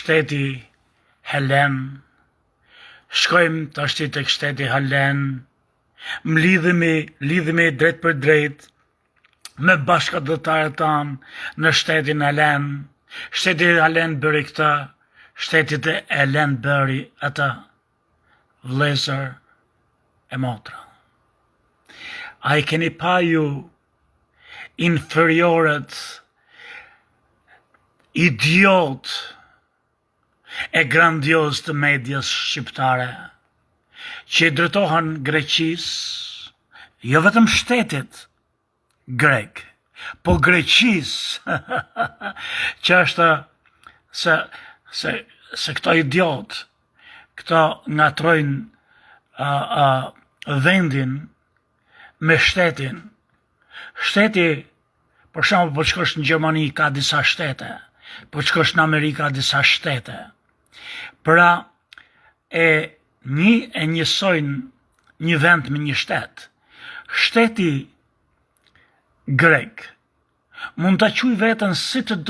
shteti Helen, shkojmë të ashti të shteti Helen, më lidhemi drejt për drejt, me bashkëdhëtarët tanë në shtetin Helen. Shteti Helen bëri këta, shtetit e Helen bëri ata, vlezër e motra. A i keni pa ju inferiorët, idiot e grandios të medias shqiptare, që i drejtohen Greqis, jo vetëm shtetit grek, po Greqis, që është se këto idiot, këto ngatrojnë vendin me shtetin. Shteti, për shembull, po shkosh në Gjermani ka disa shtete, po shkosh në Amerikë ka disa shtete. Pra njësojnë një vend me një shtet. Shteti grek mund ta quaj veten si të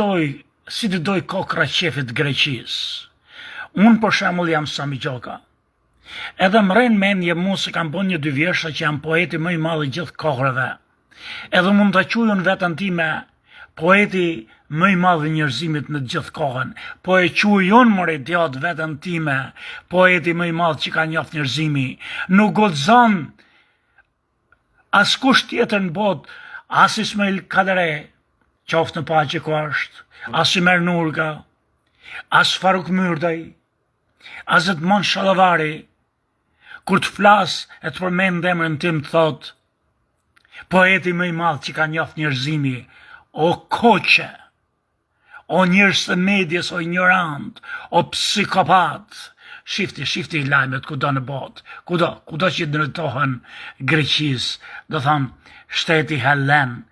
doj kokra qefit Greqis. Unë për shembull jam Sami Gjoka. Edhe më rren mendje mu se kam bën 1-2 vjersha që jam poeti më i madh i gjithë kohërave. Edhe mund ta quajun veten time poeti më i madh i njerëzimit në gjithë kohën. Po e quajon më idiot veten time poeti më i madh që ka njoft njerëzimi. Nuk guxon askush tjetër në botë, as Ismail Kadare, qoftë në paqe ku është, as Ymer Nurga, as Faruk Myrdaj, as Edmond Shallavari, kur të flas e të përmend emrin tim të thot, poeti më i madh që ka njoft njerëzimi, o koqe, o njerëz të medias, o ignorant, o psikopat. Shifti lajmet kudo në botë, kudo që drejtohen Greqis, do thon shteti Helen,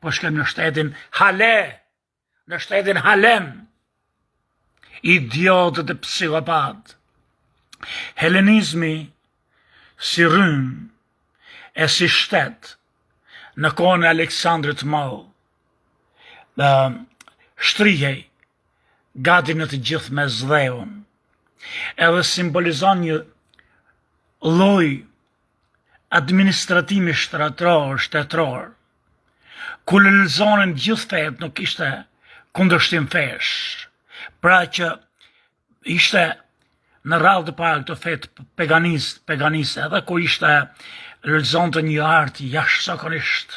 po shkojmë në shtetin Halen, idiotët e psikopat. Helenizmi si rrym e si shtet në kohën e Aleksandrit të Madh shtrihej gati në të gjithë me zdheun, edhe simbolizon një lloj administratimi shtetror, ku lezonin gjithë fet, nuk ishte kundërshtim fesh, pra që ishte në radhë të parë të fet peganiste, edhe ku ishte lezonte një art jashtëzakonisht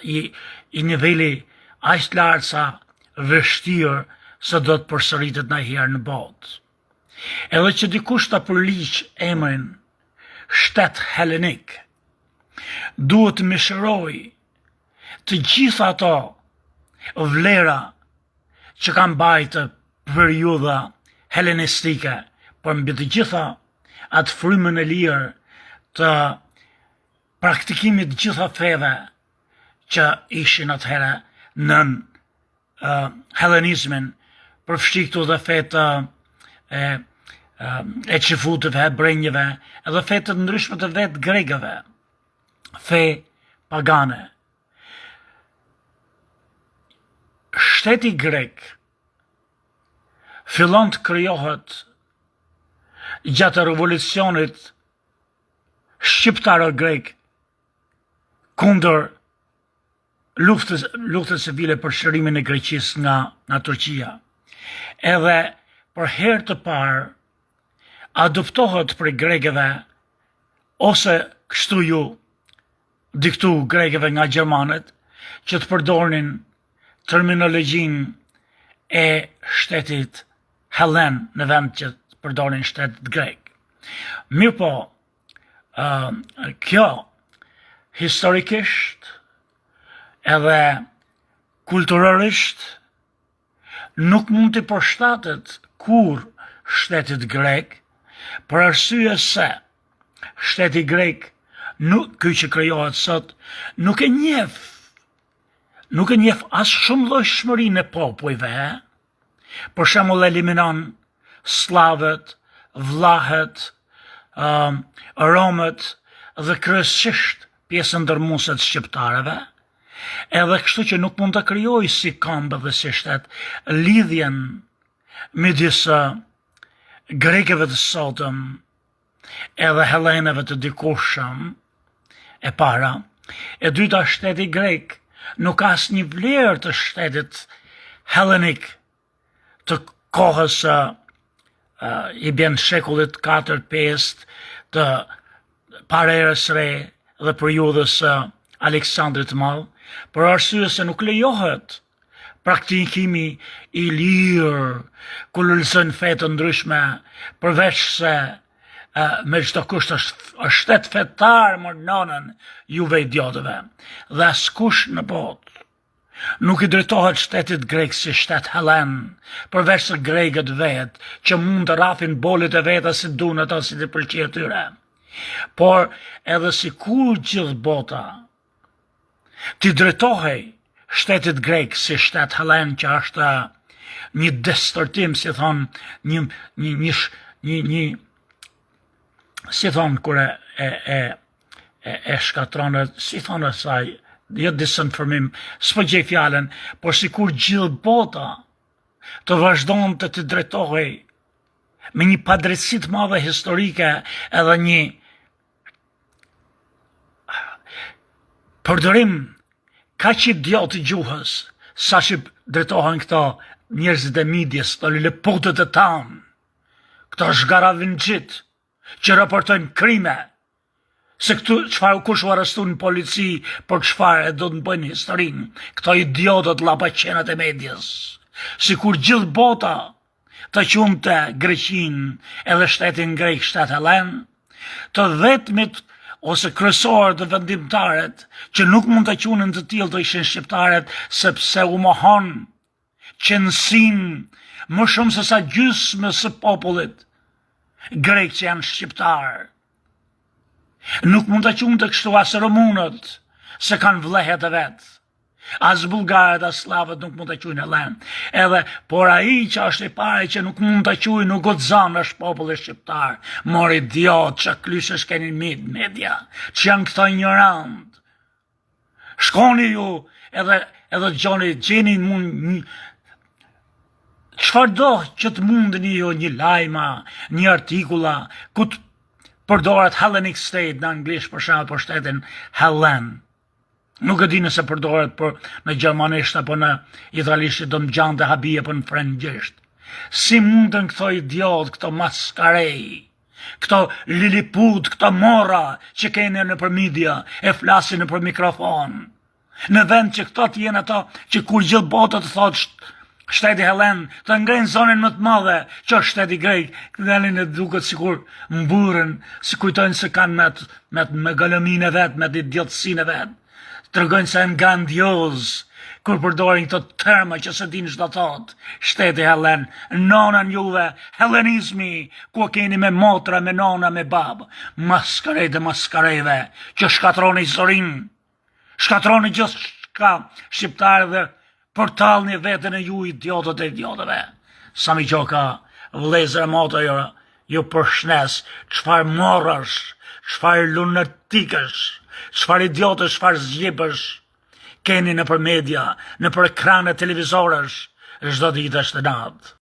i niveli aq të lartë sa vështirë se do të përsëritet ndonjëherë në botë. Edhe që dikush ta përliq emrin shtet helenik, duhet të mishëroj të gjitha ato vlera që kanë bajtë periudha helenistike, por mbi të gjitha atë frymën e lirë të praktikimit të gjitha feve që ishin atëherë nën helenizmin, përfshi këtu dhe fetë e qifutëve, hebrenjëve, edhe fetë të ndryshme të vetë grekëve, fe pagane. Shteti grek fillon të krijohet gjatë revolucionit shqiptaro-grek kundër luftës civile për shërimin e Greqisë nga Turqia. Edhe për herë të parë adoptohet për grekëve, ose kështu ju diktu grekëve nga gjermanët, që të përdornin terminologjinë e shtetit Helen në vend që të përdornin shtetit grek. Mirë po, kjo historikisht edhe kulturalisht nuk mund të përshtatet kur shtetit grek, për arsye se shteti grek, ky që krijohet sot, nuk e njeh as shumë llojshmërinë e popujve, për shembull eliminon slavët, vllahët, romët dhe kryesisht pjesën ndërmuese të shqiptarëve, Edhe kështu që nuk mund të krijoj si këmbë dhe si shtet lidhjen midis grekëve të sotëm edhe hellenëve të dikushëm e para. E dyta, shteti grek nuk ka asnjë vlerë të shtetit hellenik të kohës i bjen shekullit 4-5 të parerës re dhe periudhës Aleksandrit të Madh, për arsye se nuk lejohet praktikimi i lirë ku lulëzojnë fe të ndryshme, përveç se me çdo kusht është shtet fetar më nonën juve idiotëve. Dhe askush në botë nuk i drejtohet shtetit grek si shtet hellen, përveç se grekët vetë, që mund të rrafin bolit e veta si duan ata, si të pëlqej atyre. Por edhe si kur gjithë bota ti drejtohej shtetit grek si shtet hellen, që është një distortim, si thon, një si thon kur e shkatronë, si thon asaj, jo disinformim, s'po gjej fjalën, por sikur gjithë bota të vazhdon të drejtohej me një padrejtësi të madhe historike edhe një përdorim kaq idiot i gjuhës, sa që drejtohen këto njerëzit e midjes, këto lileputët e tanë, këto zhgaravinxhit që raportojnë krime, se këtu çfarë kush u arrestu në polici për çfarë e do të bëjnë historinë, këto idiotët llapaqenat e medias, sikur gjithë bota të qumte Greqinë edhe shtetin grek shtet hellen, të vetmit ose kryesorët dhe vendimtarët që nuk mund të quhen të tillë do ishin shqiptarët, sepse u mohon qenë më shumë se sa gjysmë së popullit grek që janë shqiptarë. Nuk mund të quhen të kështu as rumunët, se kanë vlehet e vetë. As bulgarët, as slavët nuk mund të quhen hellen. Edhe, por ai që është i pari që nuk mund të quhen, nuk guxon është populli shqiptar. Mor idiot që klyshesh keni media, që janë këto ignorant. Shkoni ju edhe gjeni mund çfarë do që të mundeni ju, një lajma, një artikulla, ku të përdoret Hellenic State në anglisht për shembull për shtetin Hellen. Nuk e di nëse përdoret për në gjermanisht apo në italisht do të gjante habi apo në frëngjisht. Si mundën këto idiot, këto maskarej, këto liliput, këto morra që keni në për media, e flasin në për mikrofon, në vend që këto të jenë ato që kur gjithë bota të thotë shteti hellen, të ngrenë zonin më të madhe, që është shteti grek, dalin e duket sikur mburën, si kujtojnë se kanë me galomin e vetë, me idiotësin e vetë, të rëgojnë se në grandios, kur përdorin këto terma që se din çdo thotë, shteti hellen, nonën juve, hellenizmi, ku keni me motra, me nona, me babë, maskarejt e maskarejve, që shkatroni historinë, shkatroni gjithë shka shqiptarë dhe portalni vetën e ju idiotët e idiotëve. Sami Gjoka, vlezër e moto ju përshnes, çfarë morrësh, çfarë lunatikësh, çfarë idiotësh, çfarë zgjipësh, keni në për media, në për ekranet televizorësh, çdo ditë është natë.